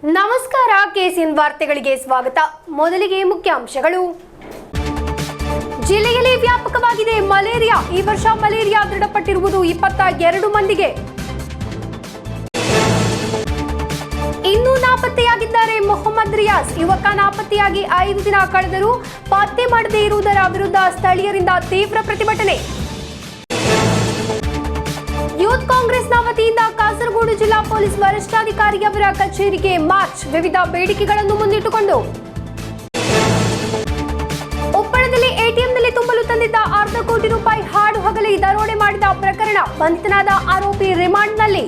ನಮಸ್ಕಾರ, ಕೆಸಿಎನ್ ವಾರ್ತೆಗಳಿಗೆ ಸ್ವಾಗತ. ಮೊದಲಿಗೆ ಮುಖ್ಯಾಂಶಗಳು. ಜಿಲ್ಲೆಯಲ್ಲಿ ವ್ಯಾಪಕವಾಗಿದೆ ಮಲೇರಿಯಾ. ಈ ವರ್ಷ ಮಲೇರಿಯಾ ದೃಢಪಟ್ಟಿರುವುದು 22 ಮಂದಿಗೆ. ಇನ್ನೂ ನಾಪತ್ತೆಯಾಗಿದ್ದಾರೆ ಮೊಹಮ್ಮದ್ ರಿಯಾಜ್. ಯುವಕ ನಾಪತ್ತೆಯಾಗಿ 5 ದಿನ ಕಳೆದರೂ ಪತ್ತೆ ಮಾಡದೇ ಇರುವುದರ ವಿರುದ್ಧ ಸ್ಥಳೀಯರಿಂದ ತೀವ್ರ ಪ್ರತಿಭಟನೆ. ಯೂತ್ ಕಾಂಗ್ರೆಸ್ನ ವತಿಯಿಂದ ಕಾಸರಗೋಡು ಜಿಲ್ಲಾ ಪೊಲೀಸ್ ವರಿಷ್ಠಾಧಿಕಾರಿಯವರ ಕಚೇರಿಗೆ ಮಾರ್ಚ್. ವಿವಿಧ ಬೇಡಿಕೆಗಳನ್ನು ಮುಂದಿಟ್ಟುಕೊಂಡು. ಉಪ್ಪಳದಲ್ಲಿ ಎಟಿಎಂನಲ್ಲಿ ತುಂಬಲು ತಂದಿದ್ದ ₹1/2 ಕೋಟಿ ಹಾಡು ಹಗಲಿ ದರೋಡೆ ಮಾಡಿದ ಪ್ರಕರಣ. ಬಂಧಿತನಾದ ಆರೋಪಿ ರಿಮಾಂಡ್ನಲ್ಲಿ.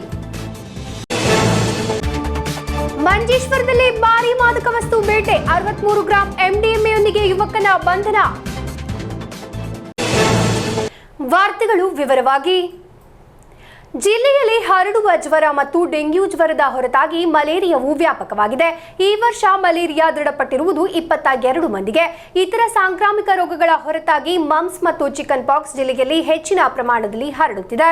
ಮಂಜೇಶ್ವರದಲ್ಲಿ ಭಾರೀ ಮಾದಕ ವಸ್ತು ಬೇಟೆ. 63 ಗ್ರಾಂ ಎಂಡಿಎಂಎಯೊಂದಿಗೆ ಯುವಕನ ಬಂಧನ. ವಾರ್ತೆಗಳು ವಿವರವಾಗಿ. ಜಿಲ್ಲೆಯಲ್ಲಿ ಹರಡುವ ಜ್ವರ ಮತ್ತು ಡೆಂಗ್ಯೂ ಜ್ವರದ ಹೊರತಾಗಿ ಮಲೇರಿಯಾವು ವ್ಯಾಪಕವಾಗಿದೆ. ಈ ವರ್ಷ ಮಲೇರಿಯಾ ದೃಢಪಟ್ಟಿರುವುದು 22 ಮಂದಿಗೆ. ಇತರ ಸಾಂಕ್ರಾಮಿಕ ರೋಗಗಳ ಹೊರತಾಗಿ ಮಮ್ಸ್ ಮತ್ತು ಚಿಕನ್ ಪಾಕ್ಸ್ ಜಿಲ್ಲೆಯಲ್ಲಿ ಹೆಚ್ಚಿನ ಪ್ರಮಾಣದಲ್ಲಿ ಹರಡುತ್ತಿದೆ.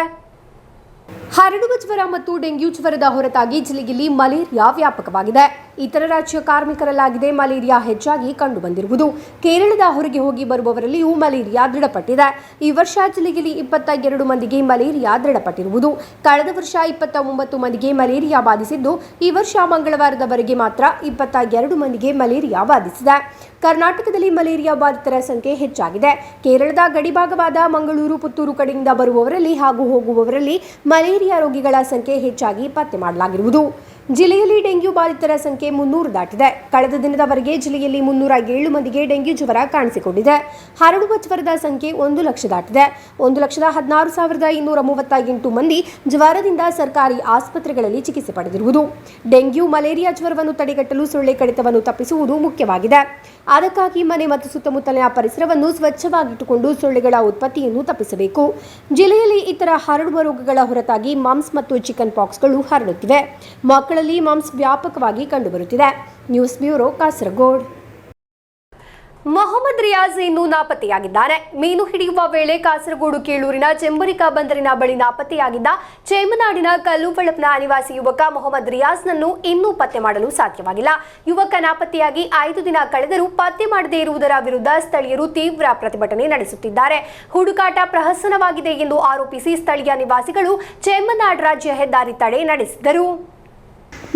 ಹರಡುವ ಜ್ವರ ಮತ್ತು ಡೆಂಗ್ಯೂ ಜ್ವರದ ಹೊರತಾಗಿ ಜಿಲ್ಲೆಯಲ್ಲಿ ಮಲೇರಿಯಾ ವ್ಯಾಪಕವಾಗಿದೆ. ಇತರ ರಾಜ್ಯ ಕಾರ್ಮಿಕರಲ್ಲಾಗಿದೆ ಮಲೇರಿಯಾ ಹೆಚ್ಚಾಗಿ ಕಂಡುಬಂದಿರುವುದು. ಕೇರಳದ ಹೊರಗೆ ಹೋಗಿ ಬರುವವರಲ್ಲಿಯೂ ಮಲೇರಿಯಾ ದೃಢಪಟ್ಟಿದೆ. ಈ ವರ್ಷ ಜಿಲ್ಲೆಯಲ್ಲಿ 22 ಮಂದಿಗೆ ಮಲೇರಿಯಾ ದೃಢಪಟ್ಟಿರುವುದು. ಕಳೆದ ವರ್ಷ 29 ಮಂದಿಗೆ ಮಲೇರಿಯಾ ಬಾಧಿಸಿದ್ದು, ಈ ವರ್ಷ ಮಂಗಳವಾರದವರೆಗೆ ಮಾತ್ರ 22 ಮಂದಿಗೆ ಮಲೇರಿಯಾ ಬಾಧಿಸಿದೆ. ಕರ್ನಾಟಕದಲ್ಲಿ ಮಲೇರಿಯಾ ಬಾಧಿತರ ಸಂಖ್ಯೆ ಹೆಚ್ಚಾಗಿದೆ. ಕೇರಳದ ಗಡಿಭಾಗವಾದ ಮಂಗಳೂರು, ಪುತ್ತೂರು ಕಡೆಯಿಂದ ಬರುವವರಲ್ಲಿ ಹಾಗೂ ಹೋಗುವವರಲ್ಲಿ ಮಲೇರಿಯಾ ರೋಗಿಗಳ ಸಂಖ್ಯೆ ಹೆಚ್ಚಾಗಿ ಪತ್ತೆ ಮಾಡಲಾಗಿರುವುದು. ಜಿಲ್ಲೆಯಲ್ಲಿ ಡೆಂಗ್ಯೂ ಬಾಧಿತರ ಸಂಖ್ಯೆ 300 ದಾಟಿದೆ. ಕಳೆದ ದಿನದವರೆಗೆ ಜಿಲ್ಲೆಯಲ್ಲಿ 307 ಮಂದಿಗೆ ಡೆಂಗ್ಯೂ ಜ್ವರ ಕಾಣಿಸಿಕೊಂಡಿದೆ. ಹರಡುವ ಜ್ವರದ ಸಂಖ್ಯೆ 1 ಲಕ್ಷ ದಾಟಿದೆ. 1,16,238 ಮಂದಿ ಜ್ವರದಿಂದ ಸರ್ಕಾರಿ ಆಸ್ಪತ್ರೆಗಳಲ್ಲಿ ಚಿಕಿತ್ಸೆ ಪಡೆದಿರುವುದು. ಡೆಂಗ್ಯೂ ಮಲೇರಿಯಾ ಜ್ವರವನ್ನು ತಡೆಗಟ್ಟಲು ಸೊಳ್ಳೆ ಕಡಿತವನ್ನು ತಪ್ಪಿಸುವುದು ಮುಖ್ಯವಾಗಿದೆ. ಅದಕ್ಕಾಗಿ ಮನೆ ಮತ್ತು ಸುತ್ತಮುತ್ತಲಿನ ಪರಿಸರವನ್ನು ಸ್ವಚ್ಛವಾಗಿಟ್ಟುಕೊಂಡು ಸೊಳ್ಳೆಗಳ ಉತ್ಪತ್ತಿಯನ್ನು ತಪ್ಪಿಸಬೇಕು. ಜಿಲ್ಲೆಯಲ್ಲಿ ಇತರ ಹರಡುವ ರೋಗಗಳ ಹೊರತಾಗಿ ಮಮ್ಸ್ ಮತ್ತು ಚಿಕನ್ ಪಾಕ್ಸ್ಗಳು ಹರಡುತ್ತಿವೆ. ಮಕ್ಕಳಲ್ಲಿ ಮಮ್ಸ್ ವ್ಯಾಪಕವಾಗಿ ಕಂಡುಬರುತ್ತಿದೆ. News bureau, Kasaragod. ಮೊಹಮ್ಮದ್ ರಿಯಾಜ್ ಇನ್ನೂ ನಾಪತ್ತೆಯಾಗಿದ್ದಾನೆ. ಮೀನು ಹಿಡಿಯುವ ವೇಳೆ ಕಾಸರಗೋಡು ಕೀಳೂರಿನ ಚೆಂಬರಿಕಾ ಬಂದರಿನ ಬಳಿ ನಾಪತ್ತೆಯಾಗಿದ್ದ ಚೇಮನಾಡಿನ ಕಲ್ಲುವಳಪ್ನ ನಿವಾಸಿ ಯುವಕ ಮೊಹಮ್ಮದ್ ರಿಯಾಜ್ನನ್ನು ಇನ್ನೂ ಪತ್ತೆ ಮಾಡಲು ಸಾಧ್ಯವಾಗಿಲ್ಲ. ಯುವಕ ನಾಪತ್ತೆಯಾಗಿ 5 ದಿನ ಕಳೆದರೂ ಪತ್ತೆ ಮಾಡದೇ ಇರುವುದರ ವಿರುದ್ಧ ಸ್ಥಳೀಯರು ತೀವ್ರ ಪ್ರತಿಭಟನೆ ನಡೆಸುತ್ತಿದ್ದಾರೆ. ಹುಡುಕಾಟ ಪ್ರಹಸನವಾಗಿದೆ ಎಂದು ಆರೋಪಿಸಿ ಸ್ಥಳೀಯ ನಿವಾಸಿಗಳು ಚೇಮನಾಡ್ ರಾಜ್ಯ ಹೆದ್ದಾರಿ ತಡೆ ನಡೆಸಿದರು.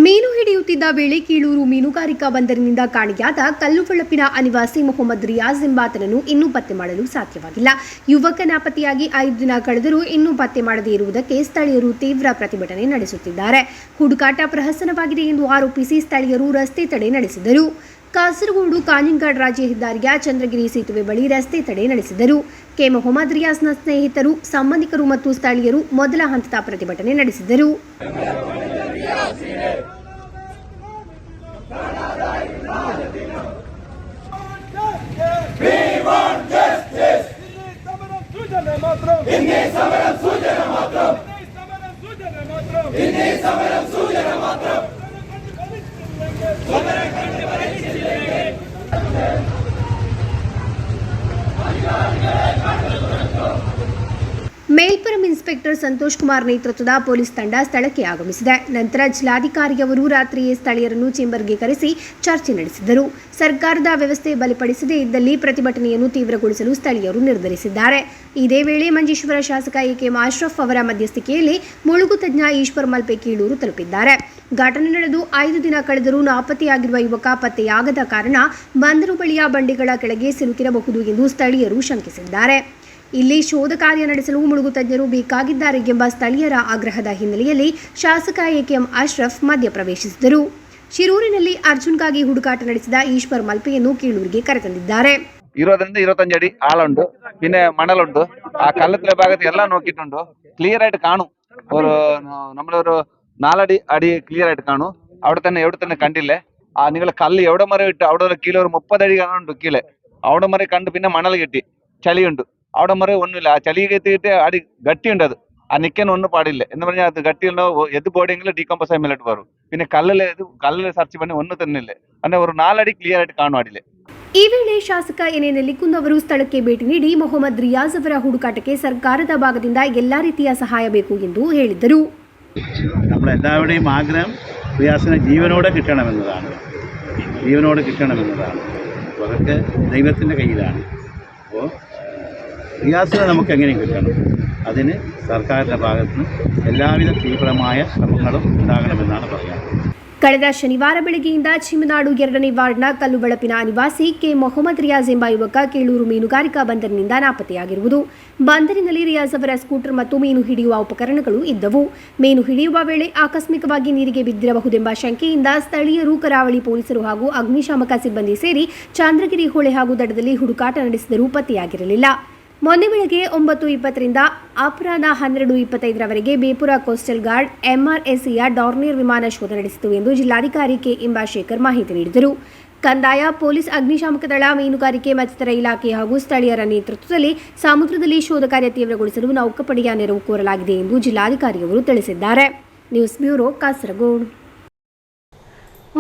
ಮೀನು ಹಿಡಿಯುತ್ತಿದ್ದ ವೇಳೆ ಕೀಳೂರು ಮೀನುಗಾರಿಕಾ ಬಂದರಿನಿಂದ ಕಾಣೆಯಾದ ಕಲ್ಲುವಳಪಿನ ಅನಿವಾಸಿ ಮೊಹಮ್ಮದ್ ರಿಯಾಜ್ ಎಂಬಾತನನ್ನು ಇನ್ನೂ ಪತ್ತೆ ಮಾಡಲು ಸಾಧ್ಯವಾಗಿಲ್ಲ. ಯುವಕ ನಾಪತ್ತೆಯಾಗಿ 5 ದಿನ ಕಳೆದರೂ ಇನ್ನೂ ಪತ್ತೆ ಮಾಡದೇ ಇರುವುದಕ್ಕೆ ಸ್ಥಳೀಯರು ತೀವ್ರ ಪ್ರತಿಭಟನೆ ನಡೆಸುತ್ತಿದ್ದಾರೆ. ಹುಡುಕಾಟ ಪ್ರಹಸನವಾಗಿದೆ ಎಂದು ಆರೋಪಿಸಿ ಸ್ಥಳೀಯರು ರಸ್ತೆ ತಡೆ ನಡೆಸಿದರು. ಕಾಸರಗೋಡು ಕಾಂಜಿಂಗಾಡ್ ರಾಜ್ಯ ಹೆದ್ದಾರಿಯ ಚಂದ್ರಗಿರಿ ಸೇತುವೆ ಬಳಿ ರಸ್ತೆ ತಡೆ ನಡೆಸಿದರು. ಕೆ ಮೊಹಮ್ಮದ್ ರಿಯಾಜ್ನ ಸ್ನೇಹಿತರು, ಸಂಬಂಧಿಕರು ಮತ್ತು ಸ್ಥಳೀಯರು ಮೊದಲ ಹಂತದ ಪ್ರತಿಭಟನೆ ನಡೆಸಿದರು. ಮೇಲ್ಪುರಂ ಇನ್ಸ್ಪೆಕ್ಟರ್ ಸಂತೋಷ್ ಕುಮಾರ್ ನೇತೃತ್ವದ ಪೊಲೀಸ್ ತಂಡ ಸ್ಥಳಕ್ಕೆ ಆಗಮಿಸಿದೆ. ನಂತರ ಜಿಲ್ಲಾಧಿಕಾರಿಯವರು ರಾತ್ರಿಯೇ ಸ್ಥಳೀಯರನ್ನು ಚೇಂಬರ್ಗೆ ಕರೆಸಿ ಚರ್ಚೆ ನಡೆಸಿದರು. ಸರ್ಕಾರದ ವ್ಯವಸ್ಥೆ ಬಲಪಡಿಸದೇ ಇದ್ದಲ್ಲಿ ಪ್ರತಿಭಟನೆಯನ್ನು ತೀವ್ರಗೊಳಿಸಲು ಸ್ಥಳೀಯರು ನಿರ್ಧರಿಸಿದ್ದಾರೆ. ಇದೇ ವೇಳೆ ಮಂಜೇಶ್ವರ ಶಾಸಕ ಎ.ಕೆ. ಅಶ್ರಫ್ ಅವರ ಮಧ್ಯಸ್ಥಿಕೆಯಲ್ಲಿ ಮುಳುಗು ತಜ್ಞ ಈಶ್ವರ್ ಮಲ್ಪೆ ಕೀಳೂರು ತಲುಪಿದ್ದಾರೆ. ಘಟನೆ ನಡೆದು 5 ದಿನ ಕಳೆದರೂ ನಾಪತ್ತೆಯಾಗಿರುವ ಯುವಕ ಪತ್ತೆಯಾಗದ ಕಾರಣ ಬಂದರು ಬಳಿಯ ಬಂಡೆಗಳ ಕೆಳಗೆ ಸಿಲುಕಿರಬಹುದು ಎಂದು ಸ್ಥಳೀಯರು ಶಂಕಿಸಿದ್ದಾರೆ. ಇಲ್ಲಿ ಶೋಧ ಕಾರ್ಯ ನಡೆಸಲು ಮುಳುಗು ತಜ್ಞರು ಬೇಕಾಗಿದ್ದಾರೆ ಎಂಬ ಸ್ಥಳೀಯರ ಆಗ್ರಹದ ಹಿನ್ನೆಲೆಯಲ್ಲಿ ಶಾಸಕ ಎ.ಕೆ. ಅಶ್ರಫ್ ಮಧ್ಯಪ್ರವೇಶಿಸಿದರು. ಶಿರೂರಿನಲ್ಲಿ ಅರ್ಜುನ್ಗಾಗಿ ಹುಡುಕಾಟ ನಡೆಸಿದ ಈಶ್ವರ್ ಮಲ್ಪೆಯನ್ನು ಕೀಳೂರಿಗೆ ಕರೆತಂದಿದ್ದಾರೆ. 20-25 അടി ആളുണ്ട്, പിന്നെ മണലുണ്ട്. ആ കല്ലത്തിലെ ഭാഗത്ത് എല്ലാം നോക്കിയിട്ടുണ്ട്. ക്ലിയർ ആയിട്ട് കാണും. നമ്മളൊരു 4 അടി ക്ലിയർ ആയിട്ട് കാണും. അവിടെ തന്നെ കണ്ടില്ലേ. നിങ്ങൾ കല്ല് എവിടെ മരം ഇട്ട് അവിടെ കീഴെ ഒരു 30 അടി കാണുന്നുണ്ട്. കീഴെ അവിടെ മരം കണ്ട് പിന്നെ മണൽ കെട്ടി ചളിയുണ്ട്. അവിടെ മരം ഒന്നുമില്ല. ആ ചളി കെട്ടിയിട്ട് അടി ഗട്ടിയുണ്ട്. അത് ആ നിൽക്കാൻ ഒന്നും പാടില്ല എന്ന് പറഞ്ഞാൽ അത് ഗട്ടിയുണ്ടോ എത് ബോഡിയെങ്കിലും ഡീകമ്പോസ് ആയി മേലോട്ട് വരും. പിന്നെ കല്ലിൽ സർച്ച് പണി ഒന്നും തന്നെ ഇല്ല. ಅಂದ್ರೆ ഒരു 4 ಅಡಿ ಕ್ಲಿಯರ್ ಆയിട്ട് കാണും ಅಡಿಲೆ. ಈ ವೇಳೆ ಶಾಸಕ ಎನ್.ಎ. ನೆಲ್ಲಿಕುಂದ್ ಅವರು ಸ್ಥಳಕ್ಕೆ ಭೇಟಿ ನೀಡಿ ಮೊಹಮ್ಮದ್ ರಿಯಾಜ್ ಅವರ ಹುಡುಕಾಟಕ್ಕೆ ಸರ್ಕಾರದ ಭಾಗದಿಂದ ಎಲ್ಲಾ ರೀತಿಯ ಸಹಾಯ ಬೇಕು ಎಂದು ಹೇಳಿದರು. നമ്മളെല്ലാവരുടെയും ആഗ്രഹം റിയാസിനെ ജീവനോടെ കിട്ടണമെന്നതാണ്. അപ്പോൾ അതൊക്കെ ദൈവത്തിൻ്റെ കയ്യിലാണ്. അപ്പോൾ റിയാസിനെ നമുക്ക് എങ്ങനെയും കിട്ടണം. അതിന് സർക്കാരിൻ്റെ ഭാഗത്ത് നിന്ന് എല്ലാവിധ തീവ്രമായ ശ്രമങ്ങളും ഉണ്ടാകണമെന്നാണ് പറയുന്നത്. ಕಳೆದ ಶನಿವಾರ ಬೆಳಗ್ಗೆಯಿಂದ ಚಿಮ್ಮನಾಡು 2ನೇ ವಾರ್ಡ್ನ ಕಲ್ಲುಬಳಪಿನ ನಿವಾಸಿ ಕೆ ಮೊಹಮ್ಮದ್ ರಿಯಾಜ್ ಎಂಬ ಯುವಕ ಕೇಳೂರು ಮೀನುಗಾರಿಕಾ ಬಂದರಿನಿಂದ ನಾಪತ್ತೆಯಾಗಿರುವುದು. ಬಂದರಿನಲ್ಲಿ ರಿಯಾಜ್ ಅವರ ಸ್ಕೂಟರ್ ಮತ್ತು ಮೀನು ಹಿಡಿಯುವ ಉಪಕರಣಗಳು ಇದ್ದವು. ಮೀನು ಹಿಡಿಯುವ ವೇಳೆ ಆಕಸ್ಮಿಕವಾಗಿ ನೀರಿಗೆ ಬಿದ್ದಿರಬಹುದೆಂಬ ಶಂಕೆಯಿಂದ ಸ್ಥಳೀಯರು, ಕರಾವಳಿ ಪೊಲೀಸರು ಹಾಗೂ ಅಗ್ನಿಶಾಮಕ ಸಿಬ್ಬಂದಿ ಸೇರಿ ಚಂದ್ರಗಿರಿ ಹೊಳೆ ಹಾಗೂ ದಡದಲ್ಲಿ ಹುಡುಕಾಟ ನಡೆಸಿದರೂ ಪತ್ತೆಯಾಗಿರಲಿಲ್ಲ. ಮೊನ್ನೆ ಬೆಳಗ್ಗೆ 9:20ರಿಂದ ಅಪರಾಹ್ನ 12:25ರವರೆಗೆ ಬೇಪುರ ಕೋಸ್ಟಲ್ ಗಾರ್ಡ್ MRSCಯ ಡಾರ್ನಿಯರ್ ವಿಮಾನ ಶೋಧ ನಡೆಸಿತು ಎಂದು ಜಿಲ್ಲಾಧಿಕಾರಿ ಕೆ ಇಂಬಾಶೇಖರ್ ಮಾಹಿತಿ ನೀಡಿದರು. ಕಂದಾಯ, ಪೊಲೀಸ್, ಅಗ್ನಿಶಾಮಕ ದಳ, ಮೀನುಗಾರಿಕೆ ಮತ್ತಿತರ ಇಲಾಖೆ ಹಾಗೂ ಸ್ಥಳೀಯರ ನೇತೃತ್ವದಲ್ಲಿ ಸಮುದ್ರದಲ್ಲಿ ಶೋಧ ಕಾರ್ಯ ತೀವ್ರಗೊಳಿಸಲು ನೌಕಾಪಡೆಯ ನೆರವು ಕೋರಲಾಗಿದೆ ಎಂದು ಜಿಲ್ಲಾಧಿಕಾರಿಯವರು ತಿಳಿಸಿದ್ದಾರೆ. News bureau, Kasaragod.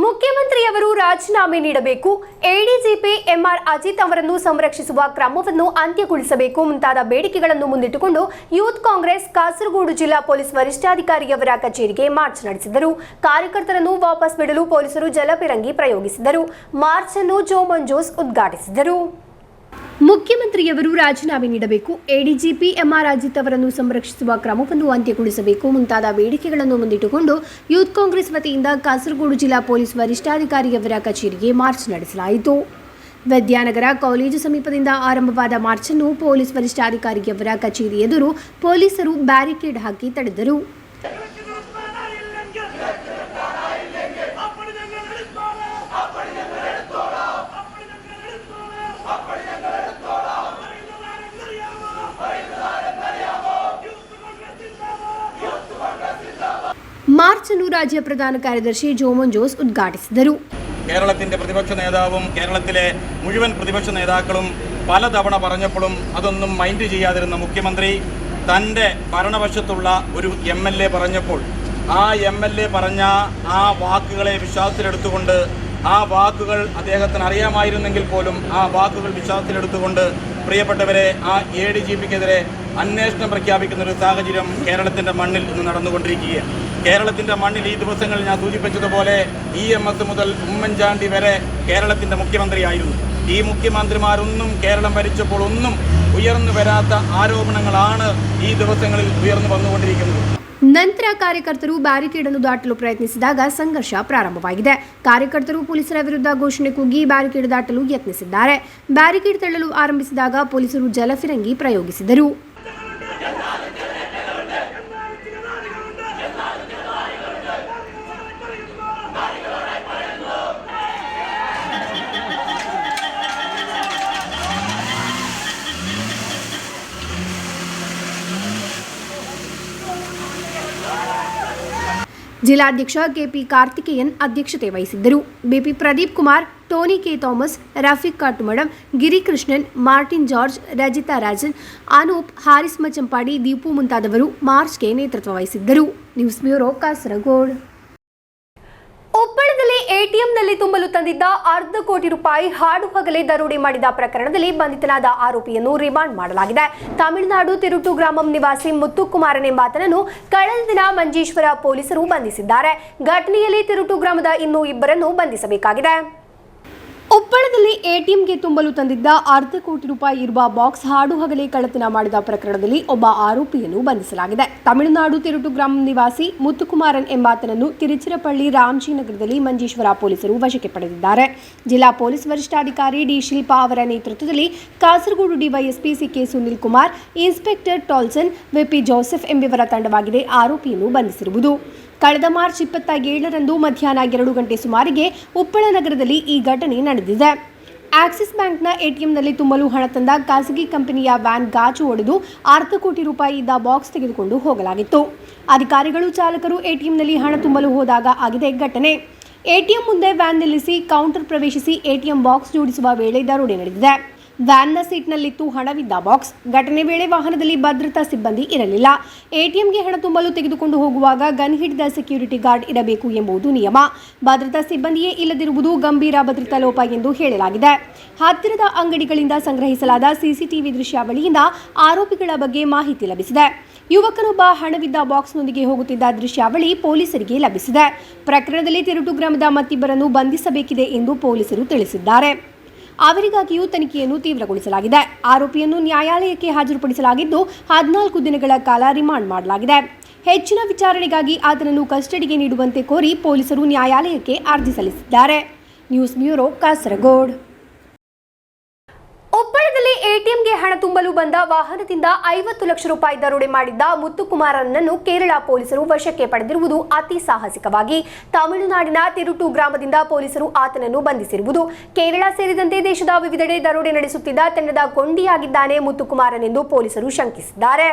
ಮುಖ್ಯಮಂತ್ರಿಯವರು ರಾಜೀನಾಮೆ ನೀಡಬೇಕು, ಎಡಿಜಿಪಿ MR ಅಜಿತ್ ಅವರನ್ನು ಸಂರಕ್ಷಿಸುವ ಕ್ರಮವನ್ನು ಅಂತ್ಯಗೊಳಿಸಬೇಕು ಮುಂತಾದ ಬೇಡಿಕೆಗಳನ್ನು ಮುಂದಿಟ್ಟುಕೊಂಡು ಯೂತ್ ಕಾಂಗ್ರೆಸ್ ಕಾಸರಗೋಡು ಜಿಲ್ಲಾ ಪೊಲೀಸ್ ವರಿಷ್ಠಾಧಿಕಾರಿಯವರ ಕಚೇರಿಗೆ ಮಾರ್ಚ್ ನಡೆಸಿದರು. ಕಾರ್ಯಕರ್ತರನ್ನು ವಾಪಸ್ ಬಿಡಲು ಪೊಲೀಸರು ಜಲಫಿರಂಗಿ ಪ್ರಯೋಗಿಸಿದರು. ಮಾರ್ಚ್ ಅನ್ನು ಜೋ ಮಂಜೋಸ್ ಉದ್ಘಾಟಿಸಿದರು. ಮುಖ್ಯಮಂತ್ರಿಯವರು ರಾಜೀನಾಮೆ ನೀಡಬೇಕು, ಎಡಿಜಿಪಿ MR ಅಜಿತ್ ಅವರನ್ನು ಸಂರಕ್ಷಿಸುವ ಕ್ರಮವನ್ನು ಅಂತ್ಯಗೊಳಿಸಬೇಕು ಮುಂತಾದ ಬೇಡಿಕೆಗಳನ್ನು ಮುಂದಿಟ್ಟುಕೊಂಡು ಯೂತ್ ಕಾಂಗ್ರೆಸ್ ವತಿಯಿಂದ ಕಾಸರಗೋಡು ಜಿಲ್ಲಾ ಪೊಲೀಸ್ ವರಿಷ್ಠಾಧಿಕಾರಿಯವರ ಕಚೇರಿಗೆ ಮಾರ್ಚ್ ನಡೆಸಲಾಯಿತು. ವಿದ್ಯಾನಗರ ಕಾಲೇಜು ಸಮೀಪದಿಂದ ಆರಂಭವಾದ ಮಾರ್ಚ್ ಅನ್ನು ಪೊಲೀಸ್ ವರಿಷ್ಠಾಧಿಕಾರಿಯವರ ಕಚೇರಿ ಎದುರು ಪೊಲೀಸರು ಬ್ಯಾರಿಕೇಡ್ ಹಾಕಿ ತಡೆದರು. മാർച്ച് അನ್ನು രാജ്യ പ്രധാന കാര്യദർശി ജോമോൻ ജോസ് ഉദ്ഘാടിಸಿದರು. കേരളത്തിന്റെ പ്രതിപക്ഷ നേതാവും കേരളത്തിലെ മുഴുവൻ പ്രതിപക്ഷ നേതാക്കളും പലതവണ പറഞ്ഞപ്പോഴും അതൊന്നും മൈൻഡ് ചെയ്യാതിരുന്ന മുഖ്യമന്ത്രി തൻ്റെ ഭരണപക്ഷത്തുള്ള ഒരു MLA പറഞ്ഞപ്പോൾ ആ MLA പറഞ്ഞ ആ വാക്കുകളെ വിശ്വാസത്തിലെടുത്തുകൊണ്ട്, ആ വാക്കുകൾ അദ്ദേഹത്തിന് അറിയാമായിരുന്നെങ്കിൽ പോലും ആ വാക്കുകൾ വിശ്വാസത്തിലെടുത്തുകൊണ്ട് പ്രിയപ്പെട്ടവരെ ആ ADGPക്കെതിരെ അന്വേഷണം പ്രഖ്യാപിക്കുന്നൊരു സാഹചര്യം കേരളത്തിൻ്റെ മണ്ണിൽ ഇന്ന് നടന്നുകൊണ്ടിരിക്കുകയാണ്. കേരളത്തിൻ്റെ മണ്ണിൽ ഈ ദിവസങ്ങളിൽ ഞാൻ സൂചിപ്പിച്ചതുപോലെ EMS മുതൽ ഉമ്മൻചാണ്ടി വരെ കേരളത്തിൻ്റെ മുഖ്യമന്ത്രിയായിരുന്നു. ഈ മുഖ്യമന്ത്രിമാരൊന്നും കേരളം ഭരിച്ചപ്പോൾ ഒന്നും ഉയർന്നു വരാത്ത ആരോപണങ്ങളാണ് ഈ ദിവസങ്ങളിൽ ഉയർന്നു വന്നുകൊണ്ടിരിക്കുന്നത്. ನಂತರ ಕಾರ್ಯಕರ್ತರು ಬ್ಯಾರಿಕೇಡ್ ಅನ್ನು ದಾಟಲು ಪ್ರಯತ್ನಿಸಿದಾಗ ಸಂಘರ್ಷ ಪ್ರಾರಂಭವಾಗಿದೆ. ಕಾರ್ಯಕರ್ತರು ಪೊಲೀಸರ ವಿರುದ್ಧ ಘೋಷಣೆ ಕೂಗಿ ಬ್ಯಾರಿಕೇಡ್ ದಾಟಲು ಯತ್ನಿಸಿದ್ದಾರೆ. ಬ್ಯಾರಿಕೇಡ್ ತಳ್ಳಲು ಆರಂಭಿಸಿದಾಗ ಪೊಲೀಸರು ಜಲಫಿರಂಗಿ ಪ್ರಯೋಗಿಸಿದರು. ಜಿಲ್ಲಾಧ್ಯಕ್ಷ ಕೆಪಿ ಕಾರ್ತಿಕೇಯನ್ ಅಧ್ಯಕ್ಷತೆ ವಹಿಸಿದ್ದರು. BP Pradeep Kumar, Tony K Thomas, Rafeeq Katumadam, Girikrishnan, Martin George, Rajitha Rajan, Anoop, Haris Machampady, Deepu ಮುಂತಾದವರು ಮಾರ್ಚ್ಗೆ ನೇತೃತ್ವ ವಹಿಸಿದ್ದರು. News bureau, Kasaragod. ಉಪ್ಪಳದಲ್ಲಿ ಎಟಿಎಂನಲ್ಲಿ ತುಂಬಲು ತಂದಿದ್ದ ₹1/2 ಕೋಟಿ ಹಾಡುಹಗಲೇ ದರೋಡೆ ಮಾಡಿದ ಪ್ರಕರಣದಲ್ಲಿ ಬಂಧಿತನಾದ ಆರೋಪಿಯನ್ನು ರಿಮಾಂಡ್ ಮಾಡಲಾಗಿದೆ. ತಮಿಳುನಾಡು ತಿರುಟು ಗ್ರಾಮಂ ನಿವಾಸಿ ಮುತ್ತುಕುಮಾರನ್ ಎಂಬಾತನನ್ನು ಕಳೆದ ದಿನ ಮಂಜೇಶ್ವರ ಪೊಲೀಸರು ಬಂಧಿಸಿದ್ದಾರೆ. ಘಟನೆಯಲ್ಲಿ ತಿರುಟು ಗ್ರಾಮದ ಇನ್ನೂ ಇಬ್ಬರನ್ನು ಬಂಧಿಸಬೇಕಾಗಿದೆ. ಉಪ್ಪಳದಲ್ಲಿ ಎಟಿಎಂಗೆ ತುಂಬಲು ತಂದಿದ್ದ ₹1/2 ಕೋಟಿ ಇರುವ ಬಾಕ್ಸ್ ಹಾಡುಹಗಲೇ ಕಳ್ಳತನ ಮಾಡಿದ ಪ್ರಕರಣದಲ್ಲಿ ಒಬ್ಬ ಆರೋಪಿಯನ್ನು ಬಂಧಿಸಲಾಗಿದೆ. ತಮಿಳುನಾಡು ತಿರುಟು ಗ್ರಾಮ ನಿವಾಸಿ ಮುತ್ತುಕುಮಾರನ್ ಎಂಬಾತನನ್ನು ತಿರುಚಿರಪಳ್ಳಿ ರಾಮಜಿನಗರದಲ್ಲಿ ಮಂಜೇಶ್ವರ ಪೊಲೀಸರು ವಶಕ್ಕೆ ಪಡೆದಿದ್ದಾರೆ. ಜಿಲ್ಲಾ ಪೊಲೀಸ್ ವರಿಷ್ಠಾಧಿಕಾರಿ ಡಿ ಶಿಲ್ಪಾ ಅವರ ನೇತೃತ್ವದಲ್ಲಿ Kasaragod DYSP CK Sunil Kumar, inspector Tolson, VP Joseph ಎಂಬುವರ ತಂಡವಾಗಿದೆ ಆರೋಪಿಯನ್ನು ಬಂಧಿಸಿರುವುದು. ಕಳೆದ ಮಾರ್ಚ್ 27ರಂದು ಮಧ್ಯಾಹ್ನ 2 ಗಂಟೆ ಸುಮಾರಿಗೆ ಉಪ್ಪಳ ನಗರದಲ್ಲಿ ಈ ಘಟನೆ ನಡೆದಿದೆ. ಆಕ್ಸಿಸ್ ಬ್ಯಾಂಕ್ನ ಎಟಿಎಂನಲ್ಲಿ ತುಂಬಲು ಹಣ ತಂದ ಖಾಸಗಿ ಕಂಪನಿಯ ವ್ಯಾನ್ ಗಾಜು ಒಡೆದು ₹1/2 ಕೋಟಿ ಇದ್ದ ಬಾಕ್ಸ್ ತೆಗೆದುಕೊಂಡು ಹೋಗಲಾಗಿತ್ತು. ಅಧಿಕಾರಿಗಳು ಚಾಲಕರು ಎಟಿಎಂನಲ್ಲಿ ಹಣ ತುಂಬಲು ಹೋದಾಗ ಆಗಿದೆ ಘಟನೆ. ಎಟಿಎಂ ಮುಂದೆ ವ್ಯಾನ್ ನಿಲ್ಲಿಸಿ ಕೌಂಟರ್ ಪ್ರವೇಶಿಸಿ ಎಟಿಎಂ ಬಾಕ್ಸ್ ಜೋಡಿಸುವ ವೇಳೆ ದರೋಡೆ ನಡೆದಿದೆ. ವ್ಯಾನ್ನ ಸೀಟ್ನಲ್ಲಿತ್ತು ಹಣವಿದ್ದ ಬಾಕ್ಸ್. ಘಟನೆ ವೇಳೆ ವಾಹನದಲ್ಲಿ ಭದ್ರತಾ ಸಿಬ್ಬಂದಿ ಇರಲಿಲ್ಲ. ಎಟಿಎಂಗೆ ಹಣ ತುಂಬಲು ತೆಗೆದುಕೊಂಡು ಹೋಗುವಾಗ ಗನ್ ಹಿಡಿದ ಸೆಕ್ಯೂರಿಟಿ ಗಾರ್ಡ್ ಇರಬೇಕು ಎಂಬುದು ನಿಯಮ. ಭದ್ರತಾ ಸಿಬ್ಬಂದಿಯೇ ಇಲ್ಲದಿರುವುದು ಗಂಭೀರ ಭದ್ರತಾ ಲೋಪ ಎಂದು ಹೇಳಲಾಗಿದೆ. ಹತ್ತಿರದ ಅಂಗಡಿಗಳಿಂದ ಸಂಗ್ರಹಿಸಲಾದ ಸಿಸಿಟಿವಿ ದೃಶ್ಯಾವಳಿಯಿಂದ ಆರೋಪಿಗಳ ಬಗ್ಗೆ ಮಾಹಿತಿ ಲಭಿಸಿದೆ. ಯುವಕನೊಬ್ಬ ಹಣವಿದ್ದ ಬಾಕ್ಸ್ನೊಂದಿಗೆ ಹೋಗುತ್ತಿದ್ದ ದೃಶ್ಯಾವಳಿ ಪೊಲೀಸರಿಗೆ ಲಭಿಸಿದೆ. ಪ್ರಕರಣದಲ್ಲಿ ತಿರುಟು ಗ್ರಾಮದ ಮತ್ತಿಬ್ಬರನ್ನು ಬಂಧಿಸಬೇಕಿದೆ ಎಂದು ಪೊಲೀಸರು ತಿಳಿಸಿದ್ದಾರೆ. ಅವರಿಗಾಗಿಯೂ ತನಿಖೆಯನ್ನು ತೀವ್ರಗೊಳಿಸಲಾಗಿದೆ. ಆರೋಪಿಯನ್ನು ನ್ಯಾಯಾಲಯಕ್ಕೆ ಹಾಜರುಪಡಿಸಲಾಗಿದ್ದು 14 ದಿನಗಳ ಕಾಲ ರಿಮಾಂಡ್ ಮಾಡಲಾಗಿದೆ. ಹೆಚ್ಚಿನ ವಿಚಾರಣೆಗಾಗಿ ಆತನನ್ನು ಕಸ್ಟಡಿಗೆ ನೀಡುವಂತೆ ಕೋರಿ ಪೊಲೀಸರು ನ್ಯಾಯಾಲಯಕ್ಕೆ ಅರ್ಜಿ ಸಲ್ಲಿಸಿದ್ದಾರೆ. News bureau, Kasaragod. ಉಪ್ಪಳದಲ್ಲಿ ಎಟಿಎಂಗೆ ಹಣ ತುಂಬಲು ಬಂದ ವಾಹನದಿಂದ 50 ಲಕ್ಷ ರೂಪಾಯಿ ದರೋಡೆ ಮಾಡಿದ್ದ ಮುತ್ತುಕುಮಾರನನ್ನು ಕೇರಳ ಪೊಲೀಸರು ವಶಕ್ಕೆ ಪಡೆದಿರುವುದು ಅತಿ ಸಾಹಸಿಕವಾಗಿ. ತಮಿಳುನಾಡಿನ ತಿರುಟು ಗ್ರಾಮದಿಂದ ಪೊಲೀಸರು ಆತನನ್ನು ಬಂಧಿಸಿರುವುದು. ಕೇರಳ ಸೇರಿದಂತೆ ದೇಶದ ವಿವಿಧೆಡೆ ದರೋಡೆ ನಡೆಸುತ್ತಿದ್ದ ತಂಡದ ಕೊಂಡಿಯಾಗಿದ್ದಾನೆ ಮುತ್ತುಕುಮಾರನೆಂದು ಪೊಲೀಸರು ಶಂಕಿಸಿದ್ದಾರೆ.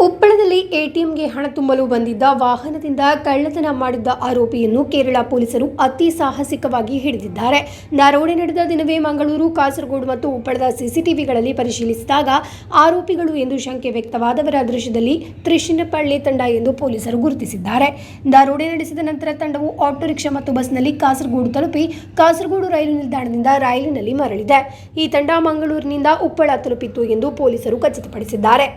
ಉಪ್ಪಳದಲ್ಲಿ ಎಟಿಎಂಗೆ ಹಣ ತುಂಬಲು ಬಂದಿದ್ದ ವಾಹನದಿಂದ ಕಳ್ಳತನ ಮಾಡಿದ್ದ ಆರೋಪಿಯನ್ನು ಕೇರಳ ಪೊಲೀಸರು ಅತಿ ಸಾಹಸಿಕವಾಗಿ ಹಿಡಿದಿದ್ದಾರೆ. ದರೋಡೆ ನಡೆದ ದಿನವೇ ಮಂಗಳೂರು, ಕಾಸರಗೋಡು ಮತ್ತು ಉಪ್ಪಳದ ಸಿಸಿಟಿವಿಗಳಲ್ಲಿ ಪರಿಶೀಲಿಸಿದಾಗ ಆರೋಪಿಗಳು ಎಂದು ಶಂಕೆ ವ್ಯಕ್ತವಾದವರ ದೃಶ್ಯದಲ್ಲಿ ತ್ರಿಶಿನಪಳ್ಳಿ ತಂಡ ಎಂದು ಪೊಲೀಸರು ಗುರುತಿಸಿದ್ದಾರೆ. ದರೋಡೆ ನಡೆಸಿದ ನಂತರ ತಂಡವು ಆಟೋ ರಿಕ್ಷಾ ಮತ್ತು ಬಸ್ನಲ್ಲಿ ಕಾಸರಗೋಡು ತಲುಪಿ ಕಾಸರಗೋಡು ರೈಲು ನಿಲ್ದಾಣದಿಂದ ರೈಲಿನಲ್ಲಿ ಮರಳಿದೆ. ಈ ತಂಡ ಮಂಗಳೂರಿನಿಂದ ಉಪ್ಪಳ ತಲುಪಿತ್ತು ಎಂದು ಪೊಲೀಸರು ಖಚಿತಪಡಿಸಿದ್ದಾರೆ.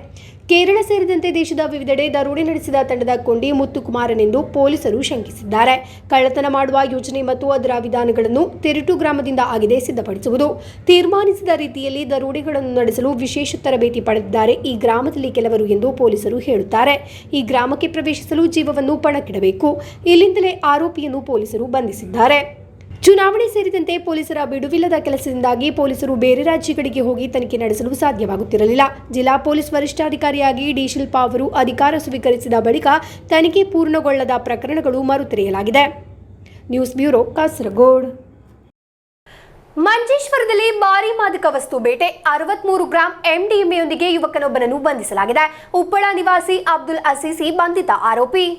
ಕೇರಳ ಸೇರಿದಂತೆ ದೇಶದ ವಿವಿಧೆಡೆ ದರೋಡೆ ನಡೆಸಿದ ತಂಡದ ಕೊಂಡಿ ಮುತ್ತುಕುಮಾರನೆಂದು ಪೊಲೀಸರು ಶಂಕಿಸಿದ್ದಾರೆ. ಕಳ್ಳತನ ಮಾಡುವ ಯೋಜನೆ ಮತ್ತು ಅದರ ವಿಧಾನಗಳನ್ನು ತಿರುಟು ಗ್ರಾಮದಿಂದ ಆಗಿದೆ ಸಿದ್ಧಪಡಿಸುವುದು. ತೀರ್ಮಾನಿಸಿದ ರೀತಿಯಲ್ಲಿ ದರೋಡೆಗಳನ್ನು ನಡೆಸಲು ವಿಶೇಷ ತರಬೇತಿ ಪಡೆದಿದ್ದಾರೆ ಈ ಗ್ರಾಮದಲ್ಲಿ ಕೆಲವರು ಎಂದು ಪೊಲೀಸರು ಹೇಳುತ್ತಾರೆ. ಈ ಗ್ರಾಮಕ್ಕೆ ಪ್ರವೇಶಿಸಲು ಜೀವವನ್ನು ಪಣಕ್ಕಿಡಬೇಕು. ಇಲ್ಲಿಂದಲೇ ಆರೋಪಿಯನ್ನು ಪೊಲೀಸರು ಬಂಧಿಸಿದ್ದಾರೆ. ಚುನಾವಣೆ ಸೇರಿದಂತೆ ಪೊಲೀಸರ ಬಿಡುವಿಲ್ಲದ ಕೆಲಸದಿಂದಾಗಿ ಪೊಲೀಸರು ಬೇರೆ ರಾಜ್ಯಗಳಿಗೆ ಹೋಗಿ ತನಿಖೆ ನಡೆಸಲು ಸಾಧ್ಯವಾಗುತ್ತಿರಲಿಲ್ಲ. ಜಿಲ್ಲಾ ಪೊಲೀಸ್ ವರಿಷ್ಠಾಧಿಕಾರಿಯಾಗಿ ಡಿ ಶಿಲ್ಪಾ ಅವರು ಅಧಿಕಾರ ಸ್ವೀಕರಿಸಿದ ಬಳಿಕ ತನಿಖೆ ಪೂರ್ಣಗೊಳ್ಳದ ಪ್ರಕರಣಗಳು ಮರುತೆರೆಯಲಾಗಿದೆ. News bureau, Kasaragod. ಮಂಜೇಶ್ವರದಲ್ಲಿ ಭಾರೀ ಮಾದಕ ವಸ್ತು ಬೇಟೆ. 63 ಗ್ರಾಂ MDMA ಯುವಕನೊಬ್ಬನನ್ನು ಬಂಧಿಸಲಾಗಿದೆ. ಉಪ್ಪಳ ನಿವಾಸಿ ಅಬ್ದುಲ್ ಅಸೀಸಿ ಬಂಧಿತ ಆರೋಪಿ.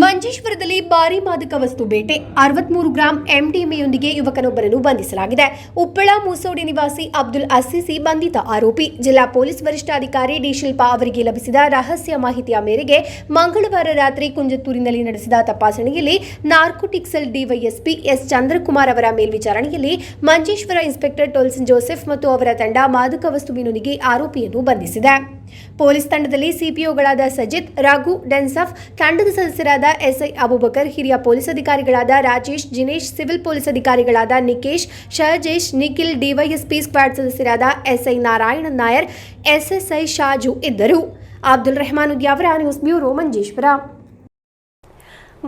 ಮಂಜೇಶ್ವರದಲ್ಲಿ ಭಾರೀ ಮಾದಕ ವಸ್ತು ಬೇಟೆ. 63 ಗ್ರಾಂ MDMA ಯುವಕನೊಬ್ಬನನ್ನು ಬಂಧಿಸಲಾಗಿದೆ. ಉಪ್ಪಳ ಮೂಸೋಡಿ ನಿವಾಸಿ ಅಬ್ದುಲ್ ಅಸೀಸಿ ಬಂಧಿತ ಆರೋಪಿ. ಜಿಲ್ಲಾ ಪೊಲೀಸ್ ವರಿಷ್ಠಾಧಿಕಾರಿ ಡಿ ಶಿಲ್ಪಾ ಅವರಿಗೆ ಲಭಿಸಿದ ರಹಸ್ಯ ಮಾಹಿತಿಯ ಮೇರೆಗೆ ಮಂಗಳವಾರ ರಾತ್ರಿ ಕುಂಜತ್ತೂರಿನಲ್ಲಿ ನಡೆಸಿದ ತಪಾಸಣೆಯಲ್ಲಿ narcotics cell DYSP S Chandrakumar ಅವರ ಮೇಲ್ವಿಚಾರಣೆಯಲ್ಲಿ ಮಂಜೇಶ್ವರ ಇನ್ಸ್ಪೆಕ್ಟರ್ ಟೋಲ್ಸನ್ ಜೋಸೆಫ್ ಮತ್ತು ಅವರ ತಂಡ ಮಾದಕ ವಸ್ತುವಿನೊಂದಿಗೆ ಆರೋಪಿಯನ್ನು ಬಂಧಿಸಿದೆ. ಪೊಲೀಸ್ ತಂಡದಲ್ಲಿ ಸಿಪಿಒಗಳಾದ ಸಜಿತ್, ರಘು, ಡೆನ್ಸಫ್, ತಂಡದ ಸದಸ್ಯರಾದ ಎಸ್ಐ ಅಬುಬಕರ್, ಹಿರಿಯ ಪೊಲೀಸ್ ಅಧಿಕಾರಿಗಳಾದ ರಾಜೇಶ್, ಜಿನೇಶ್, ಸಿವಿಲ್ ಪೊಲೀಸ್ ಅಧಿಕಾರಿಗಳಾದ ನಿಕೇಶ್, ಶಹಜೇಶ್, ನಿಖಿಲ್, ಡಿವೈಎಸ್ಪಿ ಸ್ಕ್ವಾಡ್ ಸದಸ್ಯರಾದ ಎಸ್ಐ ನಾರಾಯಣನ್ ನಾಯರ್, ಎಸ್ಎಸ್ಐ ಶಾಜು ಇದ್ದರು. Abdul Rahman Udyavar, news bureau, Manjeshwar.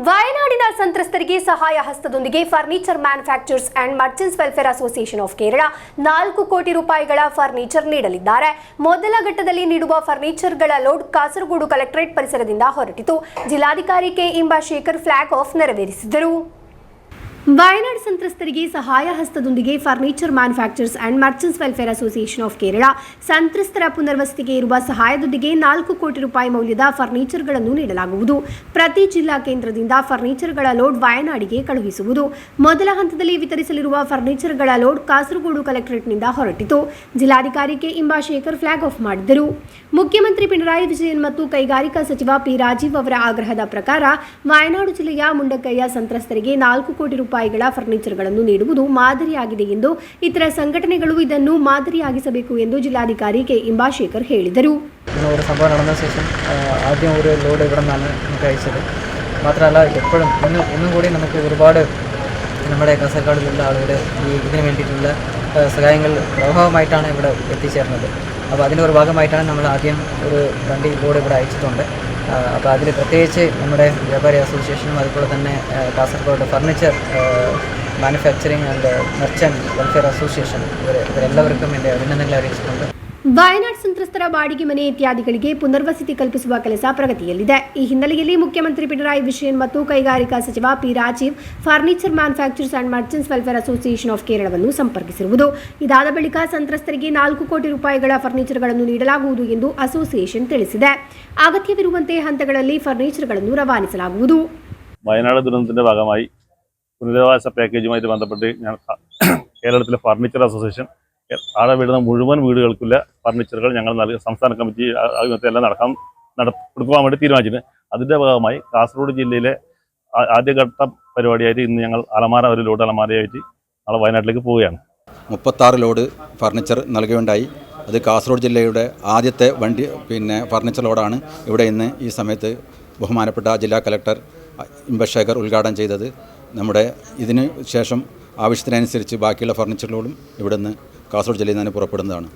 ವಯನಾಡಿನ ಸಂತ್ರಸ್ತರಿಗೆ ಸಹಾಯ ಹಸ್ತದೊಂದಿಗೆ furniture manufacturers and merchants welfare association of Kerala 4 ಕೋಟಿ ರೂಪಾಯಿಗಳ ಫರ್ನಿಚರ್ ನೀಡಲಿದ್ದಾರೆ. ಮೊದಲ ಘಟ್ಟದಲ್ಲಿ ನೀಡುವ ಫರ್ನಿಚರ್ಗಳ ಲೋಡ್ ಕಾಸರಗೋಡು ಕಲೆಕ್ಟರೇಟ್ ಪರಿಸರದಿಂದ ಹೊರಟಿತು. ಜಿಲ್ಲಾಧಿಕಾರಿ ಕೆ ಇಂಬಾಶೇಖರ್ ಫ್ಲಾಗ್ ಆಫ್ ನೆರವೇರಿಸಿದರು. ವಯನಾಡ್ ಸಂತ್ರಸ್ತರಿಗೆ ಸಹಾಯ ಹಸ್ತದೊಂದಿಗೆ furniture manufacturers and merchants welfare association of Kerala ಸಂತ್ರಸ್ತರ ಪುನರ್ವಸತಿಗೆ ಇರುವ ಸಹಾಯದೊಂದಿಗೆ 4 ಕೋಟಿ ರೂಪಾಯಿ ಮೌಲ್ಯದ ಫರ್ನಿಚರ್ಗಳನ್ನು ನೀಡಲಾಗುವುದು. ಪ್ರತಿ ಜಿಲ್ಲಾ ಕೇಂದ್ರದಿಂದ ಫರ್ನಿಚರ್ಗಳ ಲೋಡ್ ವಯನಾಡಿಗೆ ಕಳುಹಿಸುವುದು. ಮೊದಲ ಹಂತದಲ್ಲಿ ವಿತರಿಸಲಿರುವ ಫರ್ನಿಚರ್ಗಳ ಲೋಡ್ ಕಾಸರಗೋಡು ಕಲೆಕ್ಟರೇಟ್ನಿಂದ ಹೊರಟಿತು. ಜಿಲ್ಲಾಧಿಕಾರಿ ಕೆ ಇಂಬಾಶೇಖರ್ ಫ್ಲಾಗ್ ಆಫ್ ಮಾಡಿದರು. ಮುಖ್ಯಮಂತ್ರಿ ಪಿಣರಾಯಿ ವಿಜಯನ್ ಮತ್ತು ಕೈಗಾರಿಕಾ ಸಚಿವ ಪಿ ರಾಜೀವ್ ಅವರ ಆಗ್ರಹದ ಪ್ರಕಾರ ವಯನಾಡು ಜಿಲ್ಲೆಯ ಮುಂಡಕಯ್ಯ ಸಂತ್ರಸ್ತರಿಗೆ 4 ಕೋಟಿ ರೂಪಾಯಿಗಳ ಫರ್ನಿಚರ್ಗಳನ್ನು ನೀಡುವುದು ಮಾದರಿಯಾಗಿದೆ ಎಂದು ಇತರ സംഘടനಗಳು ಇದನ್ನು മാതൃയാಗಿಸಬೇಕು ಎಂದು ജില്ലാധികാരി കെ ഇംബാശേഖർ ಹೇಳಿದರು. ഒരു സംഭവം നടന്ന ശേഷം ആദ്യം ഒരു ലോഡ് ഇവിടെ നിന്നാണ് നമുക്ക് അയച്ചത്. മാത്രമല്ല എപ്പോഴും ഇന്നും കൂടി നമുക്ക് ഒരുപാട് നമ്മുടെ കാസർഗോഡിലുള്ള ആളുകൾ ഇതിന് വേണ്ടിയിട്ടുള്ള സഹായങ്ങൾ പ്രഭാവമായിട്ടാണ് ഇവിടെ എത്തിച്ചേർന്നത്. അപ്പോൾ അതിൻ്റെ ഒരു ഭാഗമായിട്ടാണ് നമ്മൾ ആദ്യം ഒരു വണ്ടി ലോഡ് ഇവിടെ അയച്ചിട്ടുണ്ട്. അപ്പോൾ അതിൽ പ്രത്യേകിച്ച് നമ്മുടെ വ്യാപാരി അസോസിയേഷനും അതുപോലെ തന്നെ Kasaragod furniture manufacturing and merchant welfare association ഇവരെല്ലാവർക്കും എൻ്റെ അഭിനന്ദനങ്ങൾ അറിയിച്ചിട്ടുണ്ട്. ವಯನಾಡ್ ಸಂತ್ರಸ್ತರ ಬಾಡಿಗೆ ಮನೆ ಇತ್ಯಾದಿಗಳಿಗೆ ಪುನರ್ವಸತಿ ಕಲ್ಪಿಸುವ ಕೆಲಸ ಪ್ರಗತಿಯಲ್ಲಿದೆ. ಈ ಹಿನ್ನೆಲೆಯಲ್ಲಿ ಮುಖ್ಯಮಂತ್ರಿ ಪಿಣರಾಯಿ ವಿಜಯನ್ ಮತ್ತು ಕೈಗಾರಿಕಾ ಸಚಿವ P Rajeev furniture manufacturers and merchants welfare association of ಕೇರಳವನ್ನು ಸಂಪರ್ಕಿಸಿರುವುದು. ಇದಾದ ಬಳಿಕ ಸಂತ್ರಸ್ತರಿಗೆ 4 ಕೋಟಿ ರೂಪಾಯಿಗಳ ಫರ್ನಿಚರ್ಗಳನ್ನು ನೀಡಲಾಗುವುದು ಎಂದು ಅಸೋಸಿಯೇಷನ್ ತಿಳಿಸಿದೆ. ಅಗತ್ಯವಿರುವಂತೆ ಹಂತಗಳಲ್ಲಿ ಫರ್ನಿಚರ್ಗಳನ್ನು ರವಾನಿಸಲಾಗುವುದು. വയനാട് ദുരന്തത്തിന്റെ ഭാഗമായി പുനരധിവാസ പാക്കേജുമായിട്ട് ബന്ധപ്പെട്ട് ഞാൻ കേരളത്തിലെ ഫർണിച്ചർ അസോസിയേഷൻ ആടെ വീടുന്ന മുഴുവൻ വീടുകൾക്കുള്ള ഫർണിച്ചറുകൾ ഞങ്ങൾ നൽകി സംസ്ഥാന കമ്മിറ്റി എല്ലാം നടപ്പാൻ വേണ്ടി തീരുമാനിച്ചിട്ടുണ്ട്. അതിൻ്റെ ഭാഗമായി കാസർഗോഡ് ജില്ലയിലെ ആദ്യഘട്ട പരിപാടിയായിട്ട് ഇന്ന് ഞങ്ങൾ ഒരു ലോഡ് അലമാരയായിട്ട് നാളെ വയനാട്ടിലേക്ക് പോവുകയാണ്. 36 ലോഡ് ഫർണിച്ചർ നൽകുകയുണ്ടായി. അത് കാസർഗോഡ് ജില്ലയുടെ ആദ്യത്തെ ഫർണിച്ചർ ലോഡാണ് ഇവിടെ ഇന്ന് ഈ സമയത്ത് ബഹുമാനപ്പെട്ട ജില്ലാ കലക്ടർ ഇമ്പശേഖർ ഉദ്ഘാടനം ചെയ്തത്. നമ്മുടെ ഇതിന് ശേഷം ആവശ്യത്തിനനുസരിച്ച് ബാക്കിയുള്ള ഫർണിച്ചർ ലോഡും ഇവിടെ നിന്ന് കാസർഗോഡ് ജില്ലയിൽ നിന്ന് പുറപ്പെടുന്നതാണ്.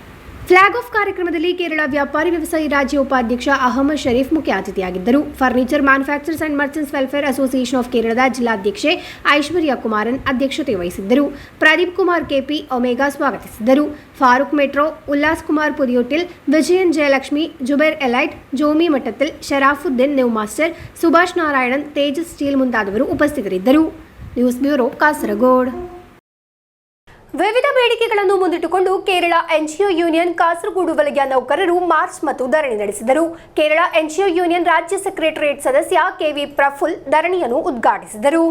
ಫ್ಲಾಗ್ ಆಫ್ ಕಾರ್ಯಕ್ರಮದಲ್ಲಿ ಕೇರಳ ವ್ಯಾಪಾರಿ ವ್ಯವಸಾಯಿ ರಾಜ್ಯ ಉಪಾಧ್ಯಕ್ಷ ಅಹಮದ್ ಶರೀಫ್ ಮುಖ್ಯ ಅತಿಥಿಯಾಗಿದ್ದರು. Furniture manufacturers and merchants welfare association of ಕೇರಳದ ಜಿಲ್ಲಾಧ್ಯಕ್ಷೆ ಐಶ್ವರ್ಯ ಕುಮಾರನ್ ಅಧ್ಯಕ್ಷತೆ ವಹಿಸಿದ್ದರು. ಪ್ರದೀಪ್ ಕುಮಾರ್ ಕೆಪಿ ಒಮೆಗಾ ಸ್ವಾಗತಿಸಿದ್ದರು. Farooq Metro, Ullas Kumar Puriyottil, Vijayan Jayalakshmi, Zubair Elite, Jomi Mathathil, Sharafuddin New Master, Subhash Narayanan, Tejas Steel ಮುಂತಾದವರು ಉಪಸ್ಥಿತರಿದ್ದರು. News bureau Kasaragod. ವಿವಿಧ ಬೇಡಿಕೆಗಳನ್ನು ಮುಂದಿಟ್ಟುಕೊಂಡು ಕೇರಳ ಎನ್ಜಿಒ ಯೂನಿಯನ್ ಕಾಸರಗೋಡು ವಲಯ ನೌಕರರು ಮಾರ್ಚ್ ಮತ್ತು ಧರಣಿ ನಡೆಸಿದರು. ಕೇರಳ ಎನ್ಜಿಒ ಯೂನಿಯನ್ ರಾಜ್ಯ ಸೆಕ್ರೆಟರಿಯೇಟ್ ಸದಸ್ಯ ಕೆವಿ ಪ್ರಫುಲ್ ಧರಣಿಯನ್ನು ಉದ್ಘಾಟಿಸಿದರು.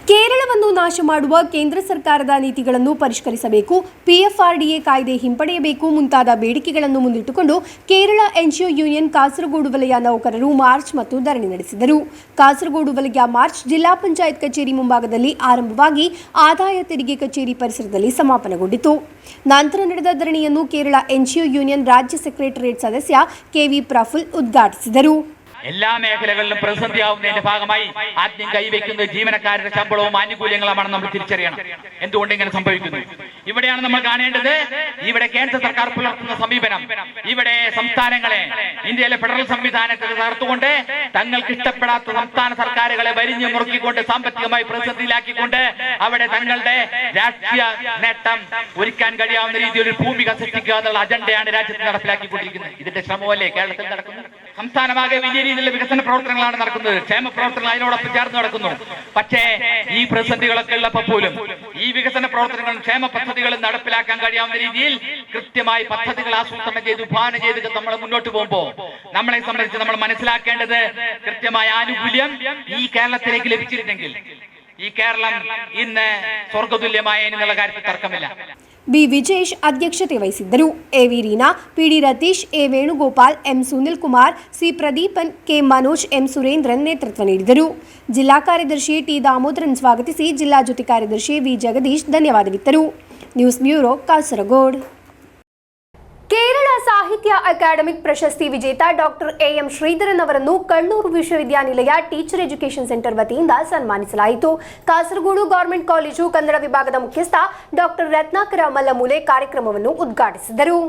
ಕೇರಳವನ್ನು ನಾಶ ಮಾಡುವ ಕೇಂದ್ರ ಸರ್ಕಾರದ ನೀತಿಗಳನ್ನು ಪರಿಷ್ಕರಿಸಬೇಕು, ಪಿಎಫ್ಆರ್ಡಿಎ ಕಾಯ್ದೆ ಹಿಂಪಡೆಯಬೇಕು ಮುಂತಾದ ಬೇಡಿಕೆಗಳನ್ನು ಮುಂದಿಟ್ಟುಕೊಂಡು ಕೇರಳ ಎನ್ಜಿಒ ಯೂನಿಯನ್ ಕಾಸರಗೋಡು ವಲಯ ನೌಕರರು ಮಾರ್ಚ್ ಮತ್ತು ಧರಣಿ ನಡೆಸಿದರು. ಕಾಸರಗೋಡು ವಲಯ ಮಾರ್ಚ್ ಜಿಲ್ಲಾ ಪಂಚಾಯತ್ ಕಚೇರಿ ಮುಂಭಾಗದಲ್ಲಿ ಆರಂಭವಾಗಿ ಆದಾಯ ತೆರಿಗೆ ಕಚೇರಿ ಪರಿಸರದಲ್ಲಿ ಸಮಾಪನಗೊಂಡಿತು. ನಂತರ ನಡೆದ ಧರಣಿಯನ್ನು ಕೇರಳ ಎನ್ಜಿಒ ಯೂನಿಯನ್ ರಾಜ್ಯ ಸೆಕ್ರೆಟರಿಯೇಟ್ ಸದಸ್ಯ ಕೆವಿ ಪ್ರಫುಲ್ ಉದ್ಘಾಟಿಸಿದರು. എല്ലാ മേഖലകളിലും പ്രതിസന്ധിയാവുന്നതിന്റെ ഭാഗമായി ആദ്യം കൈവയ്ക്കുന്നത് ജീവനക്കാരുടെ ശമ്പളവും ആനുകൂല്യങ്ങളുമാണ് നമ്മൾ തിരിച്ചറിയണം. എന്തുകൊണ്ട് ഇങ്ങനെ സംഭവിക്കുന്നു? ഇവിടെയാണ് നമ്മൾ കാണേണ്ടത്. ഇവിടെ കേന്ദ്ര സർക്കാർ പുലർത്തുന്ന സമീപനം, ഇവിടെ സംസ്ഥാനങ്ങളെ, ഇന്ത്യയിലെ ഫെഡറൽ സംവിധാനത്തെ തകർത്തുകൊണ്ട് തങ്ങൾക്ക് ഇഷ്ടപ്പെടാത്ത സംസ്ഥാന സർക്കാരുകളെ വരിഞ്ഞു മുറുക്കിക്കൊണ്ട് സാമ്പത്തികമായി പ്രതിസന്ധിയിലാക്കിക്കൊണ്ട് അവിടെ തങ്ങളുടെ രാഷ്ട്രീയ നേട്ടം ഒരുക്കാൻ കഴിയാവുന്ന രീതിയിൽ ഒരു ഭൂമിക സൃഷ്ടിക്കുക എന്നുള്ള അജണ്ടയാണ് രാജ്യത്ത് നടപ്പിലാക്കിക്കൊണ്ടിരിക്കുന്നത്. ഇതിന്റെ ശ്രമമല്ലേ കേരളത്തിൽ നടക്കുന്നത്? സംസ്ഥാനമാകെ വലിയ രീതിയിലുള്ള വികസന പ്രവർത്തനങ്ങളാണ് നടക്കുന്നത്, ക്ഷേമ പ്രവർത്തനങ്ങൾ അതിനോടൊപ്പം ചേർന്ന് നടക്കുന്നു. പക്ഷേ ഈ പ്രതിസന്ധികളൊക്കെ ഉള്ളപ്പോൾ പോലും ഈ വികസന പ്രവർത്തനങ്ങളും ക്ഷേമ പദ്ധതികളും നടപ്പിലാക്കാൻ കഴിയാവുന്ന രീതിയിൽ കൃത്യമായി പദ്ധതികൾ ആസൂത്രണം ചെയ്ത് വിഭാവനം ചെയ്ത് നമ്മൾ മുന്നോട്ട് പോകുമ്പോൾ നമ്മളെ സംബന്ധിച്ച് നമ്മൾ മനസ്സിലാക്കേണ്ടത് കൃത്യമായ ആനുകൂല്യം ഈ കേരളത്തിലേക്ക് ലഭിച്ചിരുന്നെങ്കിൽ ഈ കേരളം ഇന്ന് സ്വർഗതുല്യമായ എന്നുള്ള കാര്യത്തിൽ തർക്കമില്ല. ಬಿ ವಿಜೇಶ್ ಅಧ್ಯಕ್ಷತೆ ವಹಿಸಿದ್ದರು. AV Reena, PD Ratheesh, A Venugopal, M Sunil Kumar, C Pradeepan, K Manoj, M Surendran ನೇತೃತ್ವ ನೀಡಿದರು. ಜಿಲ್ಲಾ ಕಾರ್ಯದರ್ಶಿ ಟಿ ದಾಮೋದರನ್ ಸ್ವಾಗತಿಸಿ ಜಿಲ್ಲಾ ಜೊತೆ ಕಾರ್ಯದರ್ಶಿ ವಿ ಜಗದೀಶ್ ಧನ್ಯವಾದವಿತ್ತರು. News bureau Kasaragod. Kerala Sahitya academic ಪ್ರಶಸ್ತಿ ವಿಜೇತ ಡಾಕ್ಟರ್ ಎಂ ಶ್ರೀಧರನ್ ಅವರನ್ನು ಕಣ್ಣೂರು ವಿಶ್ವವಿದ್ಯಾನಿಲಯ ಟೀಚರ್ ಎಜುಕೇಷನ್ ಸೆಂಟರ್ ವತಿಯಿಂದ ಸನ್ಮಾನಿಸಲಾಯಿತು. ಕಾಸರಗೋಡು ಗವರ್ನಮೆಂಟ್ ಕಾಲೇಜು ಕನ್ನಡ ವಿಭಾಗದ ಮುಖ್ಯಸ್ಥ ಡಾಕ್ಟರ್ ರತ್ನಾಕರ ಮಲ್ಲಮೂಲೆ ಕಾರ್ಯಕ್ರಮವನ್ನು ಉದ್ಘಾಟಿಸಿದರು.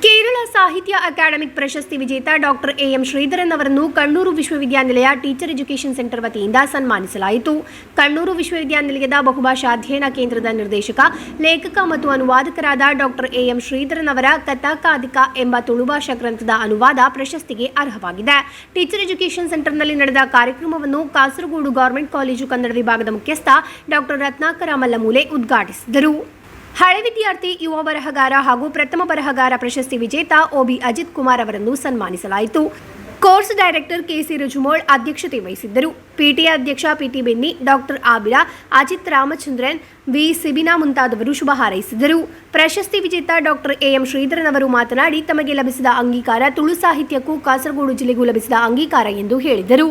ಕೇರಳ ಸಾಹಿತ್ಯ ಅಕಾಡೆಮಿಕ್ ಪ್ರಶಸ್ತಿ ವಿಜೇತ ಡಾಕ್ಟರ್ ಎಂ ಶ್ರೀಧರನ್ ಅವರನ್ನು ಕಣ್ಣೂರು ವಿಶ್ವವಿದ್ಯಾನಿಲಯ ಟೀಚರ್ ಎಜುಕೇಷನ್ ಸೆಂಟರ್ ವತಿಯಿಂದ ಸನ್ಮಾನಿಸಲಾಯಿತು. ಕಣ್ಣೂರು ವಿಶ್ವವಿದ್ಯಾನಿಲಯದ ಬಹುಭಾಷಾ ಅಧ್ಯಯನ ಕೇಂದ್ರದ ನಿರ್ದೇಶಕ, ಲೇಖಕ ಮತ್ತು ಅನುವಾದಕರಾದ ಡಾಕ್ಟರ್ ಎಂ ಶ್ರೀಧರನ್ ಅವರ ಕಥಾಕಾದಿಕ ಎಂಬ ತುಳು ಭಾಷಾ ಗ್ರಂಥದ ಅನುವಾದ ಪ್ರಶಸ್ತಿಗೆ ಅರ್ಹವಾಗಿದೆ. ಟೀಚರ್ ಎಜುಕೇಷನ್ ಸೆಂಟರ್ನಲ್ಲಿ ನಡೆದ ಕಾರ್ಯಕ್ರಮವನ್ನು ಕಾಸರಗೋಡು ಗವರ್ನಮೆಂಟ್ ಕಾಲೇಜು ಕನ್ನಡ ವಿಭಾಗದ ಮುಖ್ಯಸ್ಥ ಡಾಕ್ಟರ್ ರತ್ನಾಕರ ಮಲ್ಲಮೂಲೆ ಉದ್ಘಾಟಿಸಿದರು. ಹಳೆ ವಿದ್ಯಾರ್ಥಿ, ಯುವ ಬರಹಗಾರ ಹಾಗೂ ಪ್ರಥಮ ಬರಹಗಾರ ಪ್ರಶಸ್ತಿ ವಿಜೇತ ಒಬಿ ಅಜಿತ್ ಕುಮಾರ್ ಅವರನ್ನು ಸನ್ಮಾನಿಸಲಾಯಿತು. ಕೋರ್ಸ್ ಡೈರೆಕ್ಟರ್ ಕೆಸಿ ರಜುಮೋಳ್ ಅಧ್ಯಕ್ಷತೆ ವಹಿಸಿದ್ದರು. ಪಿಟಿಎ ಅಧ್ಯಕ್ಷ PT Benny, doctor Abira, Ajith Ramachandran, V Sibina ಮುಂತಾದವರು ಶುಭ ಹಾರೈಸಿದರು. ಪ್ರಶಸ್ತಿ ವಿಜೇತ ಡಾಕ್ಟರ್ ಎಂ ಶ್ರೀಧರನ್ ಅವರು ಮಾತನಾಡಿ, ತಮಗೆ ಲಭಿಸಿದ ಅಂಗೀಕಾರ ತುಳು ಸಾಹಿತ್ಯಕ್ಕೂ ಕಾಸರಗೋಡು ಜಿಲ್ಲೆಗೂ ಲಭಿಸಿದ ಅಂಗೀಕಾರ ಎಂದು ಹೇಳಿದರು.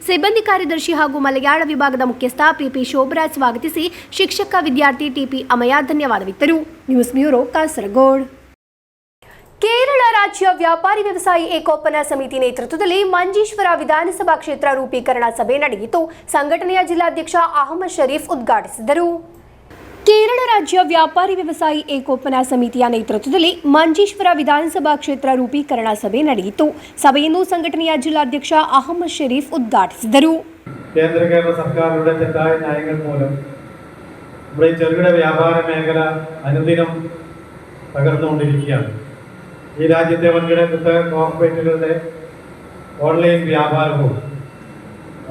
ಸಿಬ್ಬಂದಿ ಕಾರ್ಯದರ್ಶಿ ಹಾಗೂ ಮಲಯಾಳ ವಿಭಾಗದ ಮುಖ್ಯಸ್ಥ ಪಿಪಿ ಶೋಭರಾಜ್ ಸ್ವಾಗತಿಸಿ ಶಿಕ್ಷಕ ವಿದ್ಯಾರ್ಥಿ ಟಿಪಿ ಅಮಯ ಧನ್ಯವಾದವಿತ್ತರು. News bureau Kasaragod. ಕೇರಳ ರಾಜ್ಯ ವ್ಯಾಪಾರಿ ವ್ಯವಸಾಯಿ ಏಕೋಪನ ಸಮಿತಿ ನೇತೃತ್ವದಲ್ಲಿ ಮಂಜೇಶ್ವರ ವಿಧಾನಸಭಾ ಕ್ಷೇತ್ರ ರೂಪೀಕರಣ ಸಭೆ ನಡೆಯಿತು. ಸಂಘಟನೆಯ ಜಿಲ್ಲಾಧ್ಯಕ್ಷ ಅಹಮದ್ ಶರೀಫ್ ಉದ್ಘಾಟಿಸಿದರು. ಕೇರಳ ರಾಜ್ಯ ವ್ಯಾಪಾರಿ ವ್ಯವಸಾಯಿ ಏಕೋಪನ ಸಮಿತಿಯ ನೇತೃತ್ವದಲ್ಲಿ ಮಂಜೇಶ್ವರ ವಿಧಾನಸಭಾ ಕ್ಷೇತ್ರ ರೂಪೀಕರಣ ಸಭೆ ನಡೆಯಿತು. ಸಭೆಯನ್ನು ಸಂಘಟನೆಯ ಜಿಲ್ಲಾಧ್ಯಕ್ಷ ಅಹಮದ್ ಶರೀಫ್ ಉದ್ಘಾಟಿಸಿದರು. കേരള സർക്കാരുടെ തെറ്റായ നയങ്ങൾ മൂലം നമ്മുടെ ചെറുകിട വ്യാപാര മേഖല അനുദിനം തകർന്നുകൊണ്ടിരിക്കുകയാണ്. ഈ രാജ്യത്തെ വൻകിട കോർപ്പറേറ്റുകളുടെ ഓൺലൈൻ വ്യാപാരവും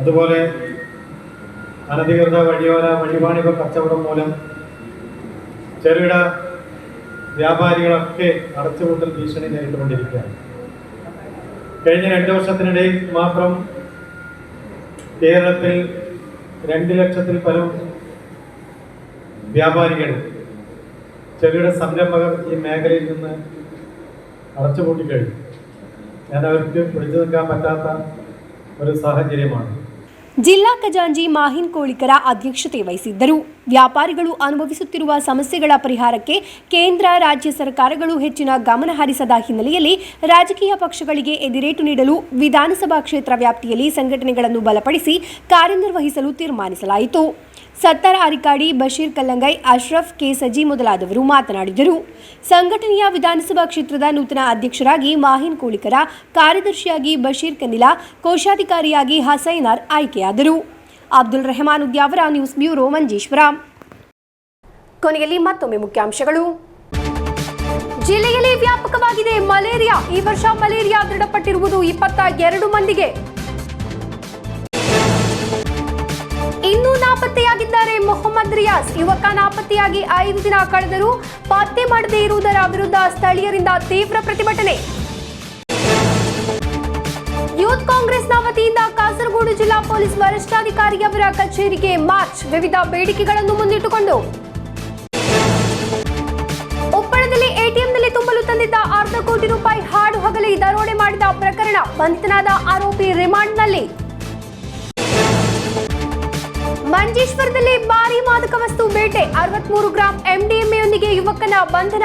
അതുപോലെ അനധികൃത വഴിവാണിഭ കച്ചവടം മൂലം ചെറുകിട വ്യാപാരികളൊക്കെ അടച്ചുപൂട്ടൽ ഭീഷണി നേരിട്ടുകൊണ്ടിരിക്കുകയാണ്. കഴിഞ്ഞ 2 വർഷത്തിനിടയിൽ മാത്രം കേരളത്തിൽ 2 ലക്ഷത്തിൽ പരം വ്യാപാരികൾ, ചെറുകിട സംരംഭകർ ഈ മേഖലയിൽ നിന്ന് അടച്ചുപൂട്ടിക്കഴിഞ്ഞു. ഞാൻ അവർക്ക് പിടിച്ചു നിൽക്കാൻ പറ്റാത്ത ഒരു സാഹചര്യമാണ്. ಜಿಲ್ಲಾ ಖಜಾಂಚಿ ಮಾಹಿನ್ ಕೋಳಿಕರ ಅಧ್ಯಕ್ಷತೆ ವಹಿಸಿದ್ದರು. ವ್ಯಾಪಾರಿಗಳು ಅನುಭವಿಸುತ್ತಿರುವ ಸಮಸ್ಯೆಗಳ ಪರಿಹಾರಕ್ಕೆ ಕೇಂದ್ರ ರಾಜ್ಯ ಸರ್ಕಾರಗಳು ಹೆಚ್ಚಿನ ಗಮನ ಹರಿಸದ ಹಿನ್ನೆಲೆಯಲ್ಲಿ ರಾಜಕೀಯ ಪಕ್ಷಗಳಿಗೆ ಎದಿರೇಟು ನೀಡಲು ವಿಧಾನಸಭಾ ಕ್ಷೇತ್ರ ವ್ಯಾಪ್ತಿಯಲ್ಲಿ ಸಂಘಟನೆಗಳನ್ನು ಬಲಪಡಿಸಿ ಕಾರ್ಯನಿರ್ವಹಿಸಲು ತೀರ್ಮಾನಿಸಲಾಯಿತು. ಸತ್ತಾರ್ ಅರಿಕಾಡಿ, ಬಶೀರ್ ಕಲ್ಲಂಗೈ, ಅಶ್ರಫ್ ಕೆ ಸಜಿ ಮೊದಲಾದವರು ಮಾತನಾಡಿದರು. ಸಂಘಟನೆಯ ವಿಧಾನಸಭಾ ಕ್ಷೇತ್ರದ ನೂತನ ಅಧ್ಯಕ್ಷರಾಗಿ ಮಾಹಿನ್ ಕೋಳಿಕರ, ಕಾರ್ಯದರ್ಶಿಯಾಗಿ ಬಶೀರ್ ಕನಿಲಾ, ಕೋಶಾಧಿಕಾರಿಯಾಗಿ ಹಸೈನಾರ್ ಆಯ್ಕೆಯಾದರು. Abdul Rahman Udyavar, news bureau, Manjeshwar. ಕೊನೆಯಲ್ಲಿ ಮತ್ತೊಮ್ಮೆ ಮುಖ್ಯಾಂಶಗಳು. ಜಿಲ್ಲೆಯಲ್ಲಿ ವ್ಯಾಪಕವಾಗಿದೆ ಮಲೇರಿಯಾ. ಈ ವರ್ಷ ಮಲೇರಿಯಾ ದೃಢಪಟ್ಟಿರುವುದು 22 ಮಂದಿಗೆ. ಇನ್ನೂ ನಾಪತ್ತೆಯಾಗಿದ್ದಾರೆ ಮೊಹಮ್ಮದ್ ರಿಯಾಜ್. ಯುವಕ ನಾಪತ್ತೆಯಾಗಿ 5 ದಿನ ಕಳೆದರೂ ಪತ್ತೆ ಮಾಡದೇ ಇರುವುದರ ವಿರುದ್ಧ ಸ್ಥಳೀಯರಿಂದ ತೀವ್ರ ಪ್ರತಿಭಟನೆ. ಯೂತ್ ಕಾಂಗ್ರೆಸ್ನ ವತಿಯಿಂದ ಕಾಸರಗೋಡು ಜಿಲ್ಲಾ ಪೊಲೀಸ್ ವರಿಷ್ಠಾಧಿಕಾರಿಯವರ ಕಚೇರಿಗೆ ಮಾರ್ಚ್, ವಿವಿಧ ಬೇಡಿಕೆಗಳನ್ನು ಮುಂದಿಟ್ಟುಕೊಂಡು. ಉಪ್ಪಳದಲ್ಲಿ ಎಟಿಎಂನಲ್ಲಿ ತುಂಬಲು ತಂದಿದ್ದ ₹1/2 ಕೋಟಿ ಹಾಡು ಹಗಲಿ ದರೋಡೆ ಮಾಡಿದ ಪ್ರಕರಣ, ಬಂಧಿತನಾದ ಆರೋಪಿ ರಿಮಾಂಡ್ನಲ್ಲಿ. ಮಂಜೇಶ್ವರದಲ್ಲಿ ಭಾರೀ ಮಾದಕ ವಸ್ತು ಬೇಟೆ, 63 ಗ್ರಾಂ MDMAಯೊಂದಿಗೆ ಯುವಕನ ಬಂಧನ.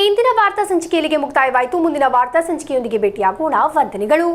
ಇಂದಿನ ವಾರ್ತಾ ಸಂಚಿಕೆಯಲ್ಲಿಗೆ ಮುಕ್ತಾಯವಾಯಿತು. ಮುಂದಿನ ವಾರ್ತಾ ಸಂಚಿಕೆಯೊಂದಿಗೆ ಭೇಟಿಯಾಗೋಣ. ವಂದನೆಗಳು.